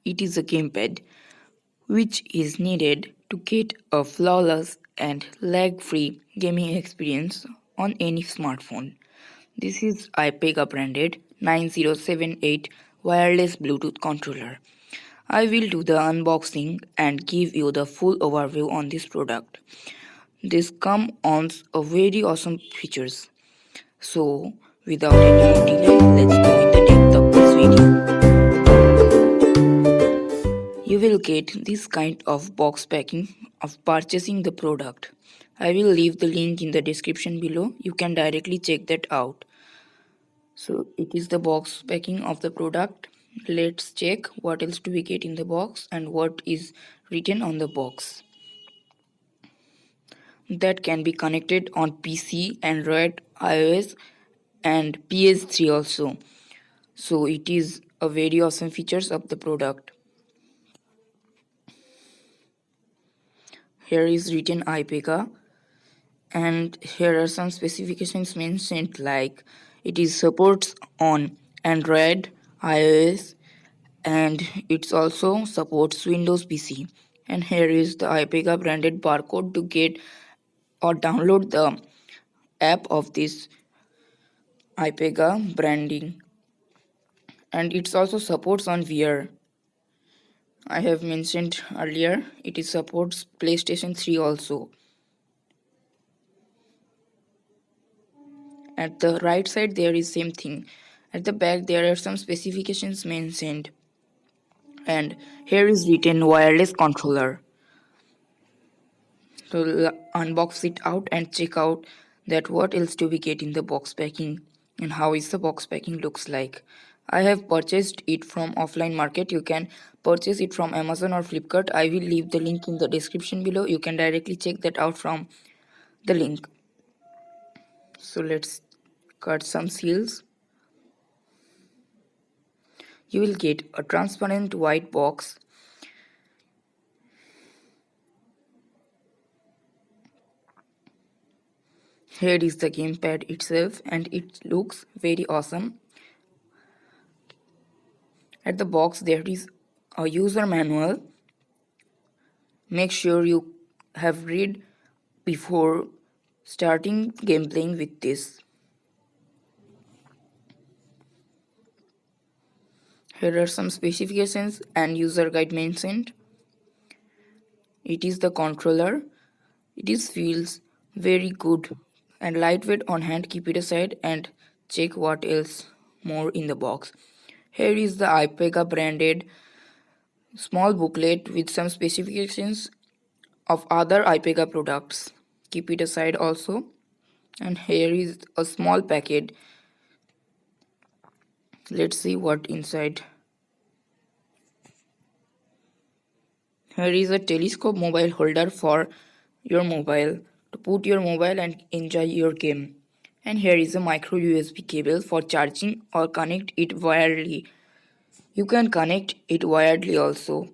It is a gamepad which is needed to get a flawless and lag-free gaming experience on any smartphone. This is Ipega branded 9078 wireless Bluetooth controller. I will do the unboxing and give you the full overview on this product. This comes on a very awesome features. So without any more delay, let's go in the depth of this video. You will get this kind of box packing of purchasing the product. I will leave the link in the description below. You can directly check that out. So it is the box packing of the product. Let's check what else do we get in the box and what is written on the box. That can be connected on PC, Android, iOS and PS3 also. So it is a very awesome features of the product. Here is written Ipega and here are some specifications mentioned like it is supports on Android, iOS and it also supports Windows PC. And here is the Ipega branded barcode to get or download the app of this Ipega branding. And it also supports on VR. I have mentioned earlier it is supports PlayStation 3 also. At the right side there is same thing. At the back there are some specifications mentioned. And here is written wireless controller. So unbox it out and check out that what else do we get in the box packing and how is the box packing looks like. I have purchased it from offline market. You can purchase it from Amazon or Flipkart. I will leave the link in the description below. You can directly check that out from the link. So let's cut some seals. You will get a transparent white box. Here is the gamepad itself and it looks very awesome. At the box there is a user manual. Make sure you have read before starting gameplaying with this. Here are some specifications and user guide mentioned. It is the controller. It feels very good and lightweight on hand. Keep it aside and check what else more in the box. Here is the Ipega branded small booklet with some specifications of other Ipega products. Keep it aside also. And here is a small packet. Let's see what inside. Here is a telescope mobile holder for your mobile to put your mobile and enjoy your game. And here is a micro USB cable for charging or connect it wirely. You can connect it wiredly also.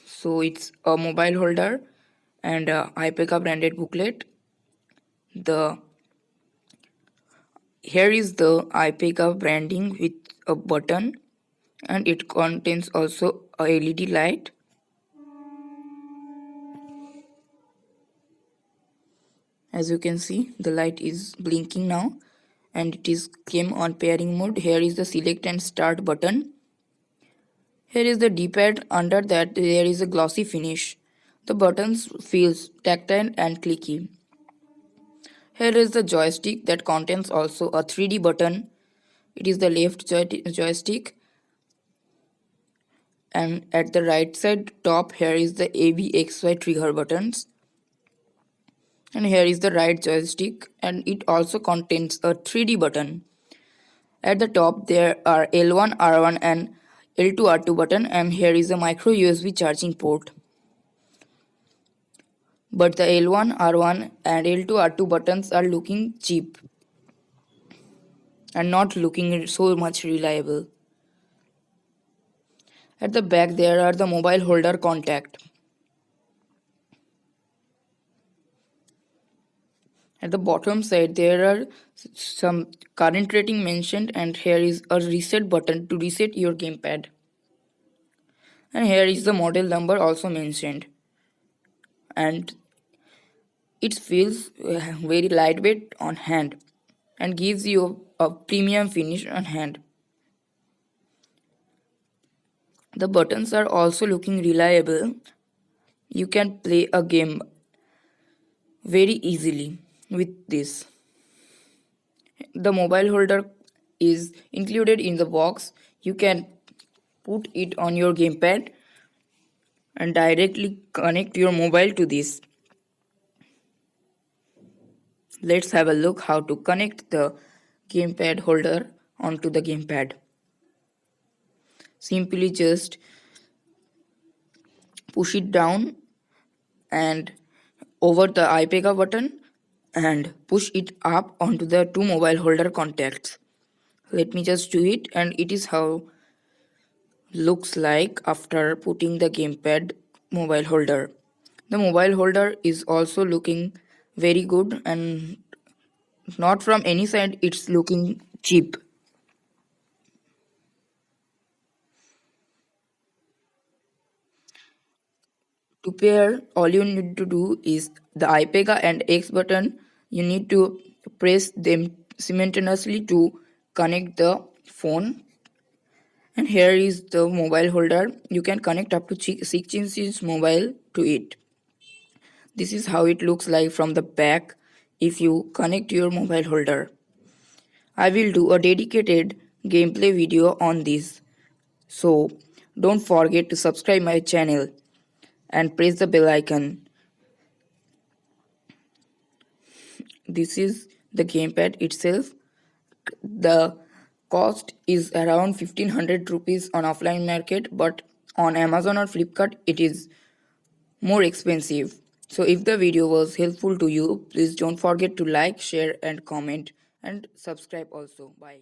So it's a mobile holder and a Ipega branded booklet. Here is the Ipega branding with a button and it contains also a LED light. As you can see, the light is blinking now and it is came on pairing mode. Here is the select and start button. Here is the D-pad. Under that there is a glossy finish. The buttons feels tactile and clicky. Here is the joystick that contains also a 3D button. It is the left joystick. And at the right side top here is the ABXY trigger buttons. And here is the right joystick and it also contains a 3D button. At the top there are L1, R1 and L2, R2 button and here is a micro USB charging port. But the L1, R1 and L2, R2 buttons are looking cheap and not looking so much reliable. At the back there are the mobile holder contact. At the bottom side there are some current rating mentioned and here is a reset button to reset your gamepad. And here is the model number also mentioned. And it feels very lightweight on hand and gives you a premium finish on hand. The buttons are also looking reliable. You can play a game very easily with this. The mobile holder is included in the box. You can put it on your gamepad and directly connect your mobile to this. Let's have a look how to connect the gamepad holder onto the gamepad. Simply just push it down and over the Ipega button and push it up onto the two mobile holder contacts. Let me just do it, and it is how looks like after putting the gamepad mobile holder. The mobile holder is also looking very good, and not from any side it's looking cheap. To pair, all you need to do is the Ipega and X button. You need to press them simultaneously to connect the phone. And here is the mobile holder. You can connect up to 6 inches mobile to it. This is how it looks like from the back if you connect your mobile holder. I will do a dedicated gameplay video on this. So don't forget to subscribe my channel and press the bell icon. This is the gamepad itself. The cost is around 1500 rupees on offline market, but on Amazon or Flipkart it is more expensive. So if the video was helpful to you, please don't forget to like, share and comment and subscribe also. Bye.